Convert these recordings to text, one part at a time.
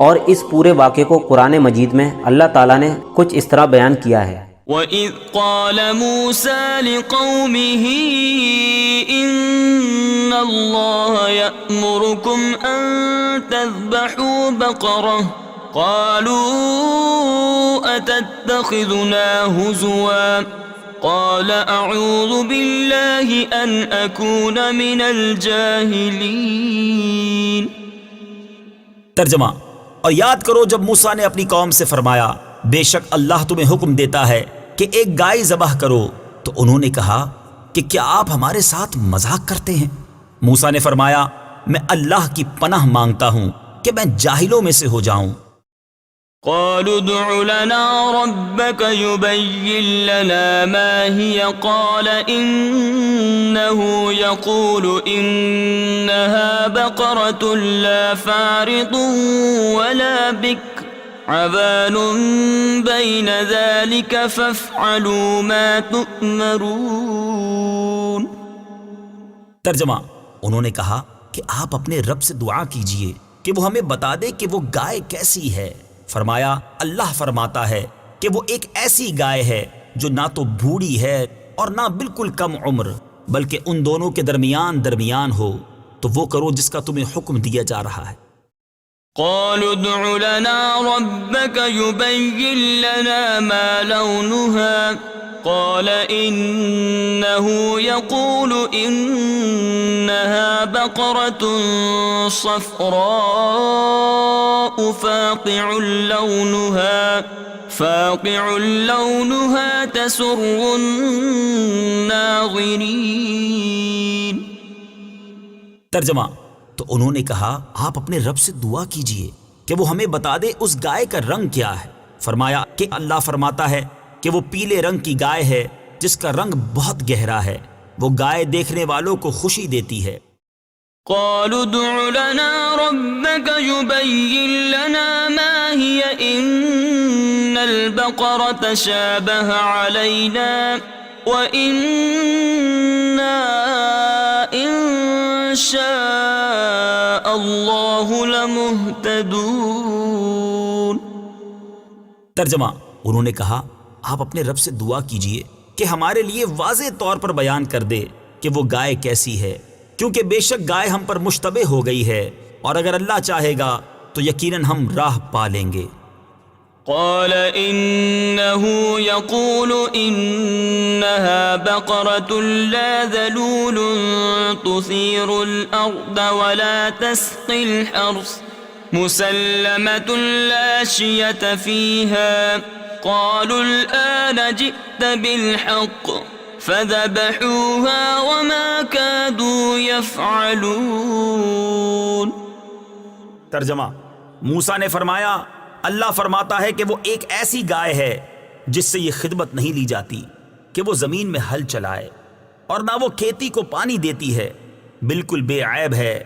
اور اس پورے واقعے کو قرآن مجید میں اللہ تعالیٰ نے کچھ اس طرح بیان کیا ہے۔ وَإِذْ قَالَ مُوسَى لِقَوْمِهِ إِنَّ اللَّهَ يَأْمُرُكُمْ أَن تَذْبَحُوا بَقَرَةً قَالُوا أَتَتَّخِذُنَا هُزُوًا قَالَ أَعُوذُ بِاللَّهِ أَنْ أَكُونَ مِنَ الْجَاهِلِينَ۔ ترجمہ، اور یاد کرو جب موسیٰ نے اپنی قوم سے فرمایا بے شک اللہ تمہیں حکم دیتا ہے کہ ایک گائے ذبح کرو، تو انہوں نے کہا کہ کیا آپ ہمارے ساتھ مذاق کرتے ہیں؟ موسیٰ نے فرمایا میں اللہ کی پناہ مانگتا ہوں کہ میں جاہلوں میں سے ہو جاؤں۔ قالوا ادع لنا ربك يبين لنا ما هي قال إنه يقول إنها بقرة لا فارض ولا بكر عوان بين ذلك فافعلوا ما تؤمرون۔ ترجمہ، انہوں نے کہا کہ آپ اپنے رب سے دعا کیجئے کہ وہ ہمیں بتا دے کہ وہ گائے کیسی ہے۔ فرمایا اللہ فرماتا ہے کہ وہ ایک ایسی گائے ہے جو نہ تو بوڑھی ہے اور نہ بالکل کم عمر، بلکہ ان دونوں کے درمیان ہو، تو وہ کرو جس کا تمہیں حکم دیا جا رہا ہے۔ قالوا ادع لنا ربك يبين لنا ما لونها قال إنه يقول إنها بقرة صفراء فاقع لونها تسر الناظرين۔ ترجمہ، تو انہوں نے کہا آپ اپنے رب سے دعا کیجئے کہ وہ ہمیں بتا دے اس گائے کا رنگ کیا ہے۔ فرمایا کہ اللہ فرماتا ہے کہ وہ پیلے رنگ کی گائے ہے جس کا رنگ بہت گہرا ہے، وہ گائے دیکھنے والوں کو خوشی دیتی ہے۔ قالوا ادع لنا ربك يبين لنا ما هي إن البقرة شابه علينا وإنا إن شاء الله لمهتدون۔ ترجمہ، انہوں نے کہا آپ اپنے رب سے دعا کیجئے کہ ہمارے لیے واضح طور پر بیان کر دے کہ وہ گائے کیسی ہے، کیونکہ بے شک گائے ہم پر مشتبہ ہو گئی ہے، اور اگر اللہ چاہے گا تو یقیناً ہم راہ پا لیں گے۔ قال إنه يقول إنها بقرة لا ذلول تثير الأرض ولا تسقي الحرث مسلمة لا شية فيها قالوا الآن جئت بالحق فذبحوها وما كادوا يفعلون۔ ترجمہ، موسیٰ نے فرمایا اللہ فرماتا ہے کہ وہ ایک ایسی گائے ہے جس سے یہ خدمت نہیں لی جاتی کہ وہ زمین میں ہل چلائے، اور نہ وہ کھیتی کو پانی دیتی ہے، بالکل بے عیب ہے،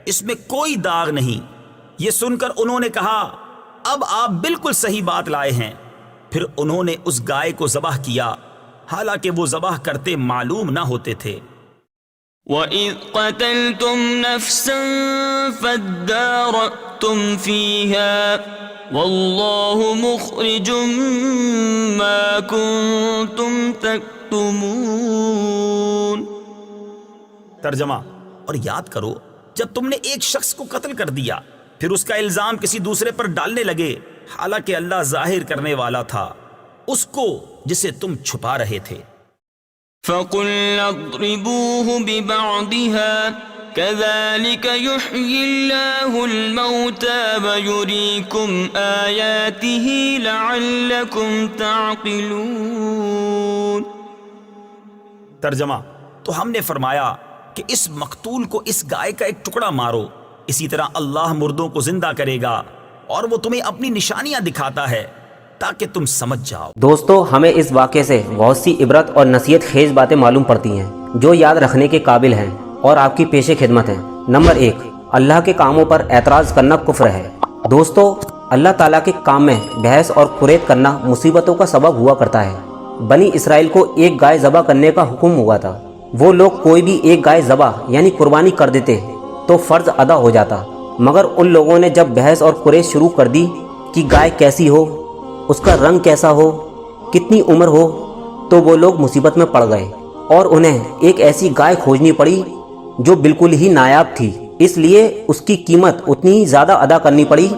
اس میں کوئی داغ نہیں۔ یہ سن کر انہوں نے کہا اب آپ بالکل صحیح بات لائے ہیں۔ پھر انہوں نے اس گائے کو ذبح کیا، حالانکہ وہ ذبح کرتے معلوم نہ ہوتے تھے۔ وَإِذْ قَتَلْتُمْ نَفْسًا فَادَّارَأْتُمْ فِيهَا وَاللَّهُ مُخْرِجٌ مَا كُنْتُمْ تَكْتُمُونَ۔ ترجمہ، اور یاد کرو جب تم نے ایک شخص کو قتل کر دیا، پھر اس کا الزام کسی دوسرے پر ڈالنے لگے، حالانکہ اللہ ظاہر کرنے والا تھا اس کو جسے تم چھپا رہے تھے۔ فَقُلْنَا اضْرِبُوهُ بِبَعْضِهَا كَذَلِكَ يُحْيِي اللَّهُ الْمَوْتَى وَيُرِيكُمْ آيَاتِهِ لَعَلَّكُمْ تَعْقِلُونَ۔ ترجمہ، تو ہم نے فرمایا کہ اس مقتول کو اس گائے کا ایک ٹکڑا مارو، اسی طرح اللہ مردوں کو زندہ کرے گا اور وہ تمہیں اپنی نشانیاں دکھاتا ہے تاکہ تم سمجھ جاؤ۔ دوستو، ہمیں اس واقعے سے بہت سی عبرت اور نصیحت خیز باتیں معلوم پڑتی ہیں جو یاد رکھنے کے قابل ہیں اور آپ کی پیش خدمت ہیں۔ نمبر 1، اللہ کے کاموں پر اعتراض کرنا کفر ہے۔ دوستو، اللہ تعالیٰ کے کام میں بحث اور قریت کرنا مصیبتوں کا سبب ہوا کرتا ہے۔ بنی اسرائیل کو ایک گائے ذبح کرنے کا حکم ہوا تھا۔ وہ لوگ کوئی بھی ایک گائے ذبح یعنی قربانی کر دیتے تو فرض ادا ہو جاتا، مگر ان لوگوں نے جب بحث اور قریش شروع کر دی کہ گائے کیسی ہو، اس کا رنگ کیسا ہو، کتنی عمر ہو، تو وہ لوگ مصیبت میں پڑ گئے اور انہیں ایک ایسی گائے کھوجنی پڑی جو بالکل ہی نایاب تھی۔ اس لیے اس کی قیمت اتنی زیادہ ادا کرنی پڑی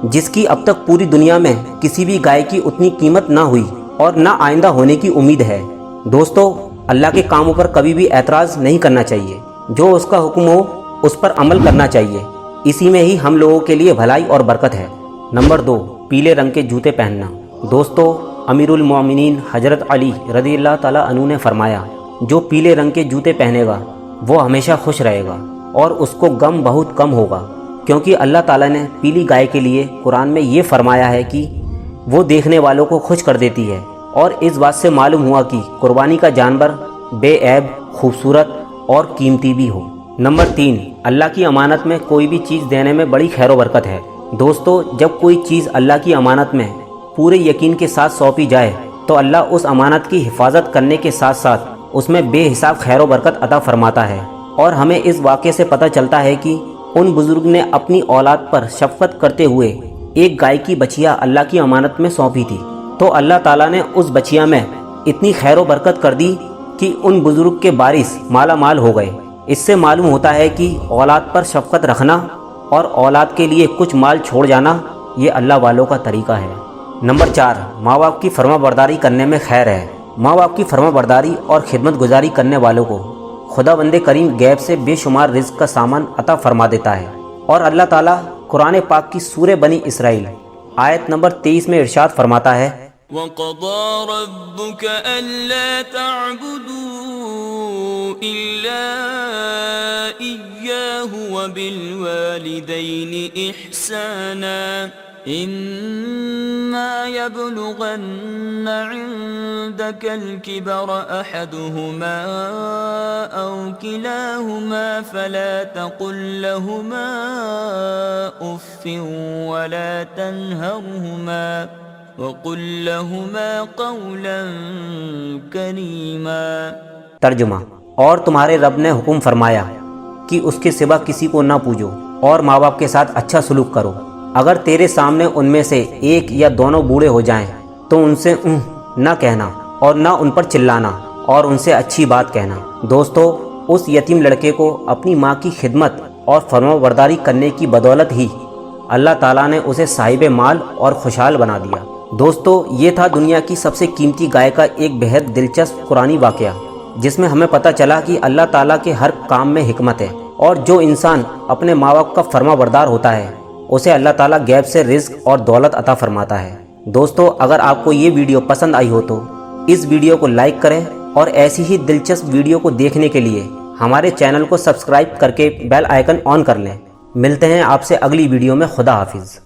جس کی اب تک پوری دنیا میں کسی بھی گائے کی اتنی قیمت نہ ہوئی اور نہ آئندہ ہونے کی امید ہے۔ دوستو، اللہ کے کاموں پر کبھی بھی اعتراض نہیں کرنا چاہیے، جو اس کا حکم ہو اس پر عمل کرنا چاہیے، اسی میں ہی ہم لوگوں کے لیے بھلائی اور برکت ہے۔ نمبر 2، پیلے رنگ کے جوتے پہننا۔ دوستو، امیر المومنین حضرت علی رضی اللہ تعالیٰ عنہ نے فرمایا، جو پیلے رنگ کے جوتے پہنے گا وہ ہمیشہ خوش رہے گا اور اس کو غم بہت کم ہوگا، کیونکہ اللہ تعالیٰ نے پیلی گائے کے لیے قرآن میں یہ فرمایا ہے کہ وہ دیکھنے والوں کو خوش کر دیتی ہے، اور اس بات سے معلوم ہوا کہ قربانی کا جانور بے عیب، خوبصورت اور قیمتی بھی ہو۔ نمبر 3، اللہ کی امانت میں کوئی بھی چیز دینے میں بڑی خیر و برکت ہے۔ دوستو، جب کوئی چیز اللہ کی امانت میں پورے یقین کے ساتھ سونپی جائے تو اللہ اس امانت کی حفاظت کرنے کے ساتھ ساتھ اس میں بے حساب خیر و برکت عطا فرماتا ہے۔ اور ہمیں اس واقعے سے پتہ چلتا ہے کہ ان بزرگ نے اپنی اولاد پر شفقت کرتے ہوئے ایک گائے کی بچیا اللہ کی امانت میں سونپی تھی، تو اللہ تعالیٰ نے اس بچیا میں اتنی خیر و برکت کر دی کہ ان بزرگ کے وارث مالا مال ہو گئے۔ اس سے معلوم ہوتا ہے کہ اولاد پر شفقت رکھنا اور اولاد کے لیے کچھ مال چھوڑ جانا یہ اللہ والوں کا طریقہ ہے۔ نمبر 4، ماں باپ کی فرما برداری کرنے میں خیر ہے۔ ماں باپ کی فرما برداری اور خدمت گزاری کرنے والوں کو خدا بند کریم غیب سے بے شمار رزق کا سامان عطا فرما دیتا ہے، اور اللہ تعالیٰ قرآن پاک کی سورہ بنی اسرائیل آیت نمبر 23 میں ارشاد فرماتا ہے، وَقَضَى رَبُّكَ أَلَّا تَعْبُدُوا إِلَّا إِيَّاهُ وَبِالْوَالِدَيْنِ إِحْسَانًا إِمَّا يَبْلُغَنَّ عِندَكَ الْكِبَرَ أَحَدُهُمَا أَوْ كِلَاهُمَا فَلَا تَقُل لَّهُمَا أُفٍّ وَلَا تَنْهَرْهُمَا وَقُل لَّهُمَا قَوْلًا كَرِيمًا۔ ترجمہ، اور تمہارے رب نے حکم فرمایا کہ اس کے سوا کسی کو نہ پوجو اور ماں باپ کے ساتھ اچھا سلوک کرو۔ اگر تیرے سامنے ان میں سے ایک یا دونوں بوڑھے ہو جائیں تو ان سے نہ کہنا اور نہ ان پر چلانا اور ان سے اچھی بات کہنا۔ دوستو، اس یتیم لڑکے کو اپنی ماں کی خدمت اور فرما برداری کرنے کی بدولت ہی اللہ تعالیٰ نے اسے صاحب مال اور خوشحال بنا دیا۔ دوستو، یہ تھا دنیا کی سب سے قیمتی گائے کا ایک بہت دلچسپ قرآنی واقعہ، جس میں ہمیں پتہ چلا کہ اللہ تعالیٰ کے ہر کام میں حکمت ہے، اور جو انسان اپنے ماں باپ کا فرما بردار ہوتا ہے اسے اللہ تعالیٰ غیب سے رزق اور دولت عطا فرماتا ہے۔ دوستو، اگر آپ کو یہ ویڈیو پسند آئی ہو تو اس ویڈیو کو لائک کریں، اور ایسی ہی دلچسپ ویڈیو کو دیکھنے کے لیے ہمارے چینل کو سبسکرائب کر کے بیل آئیکن آن کر لیں۔ ملتے ہیں آپ سے اگلی ویڈیو میں۔ خدا حافظ۔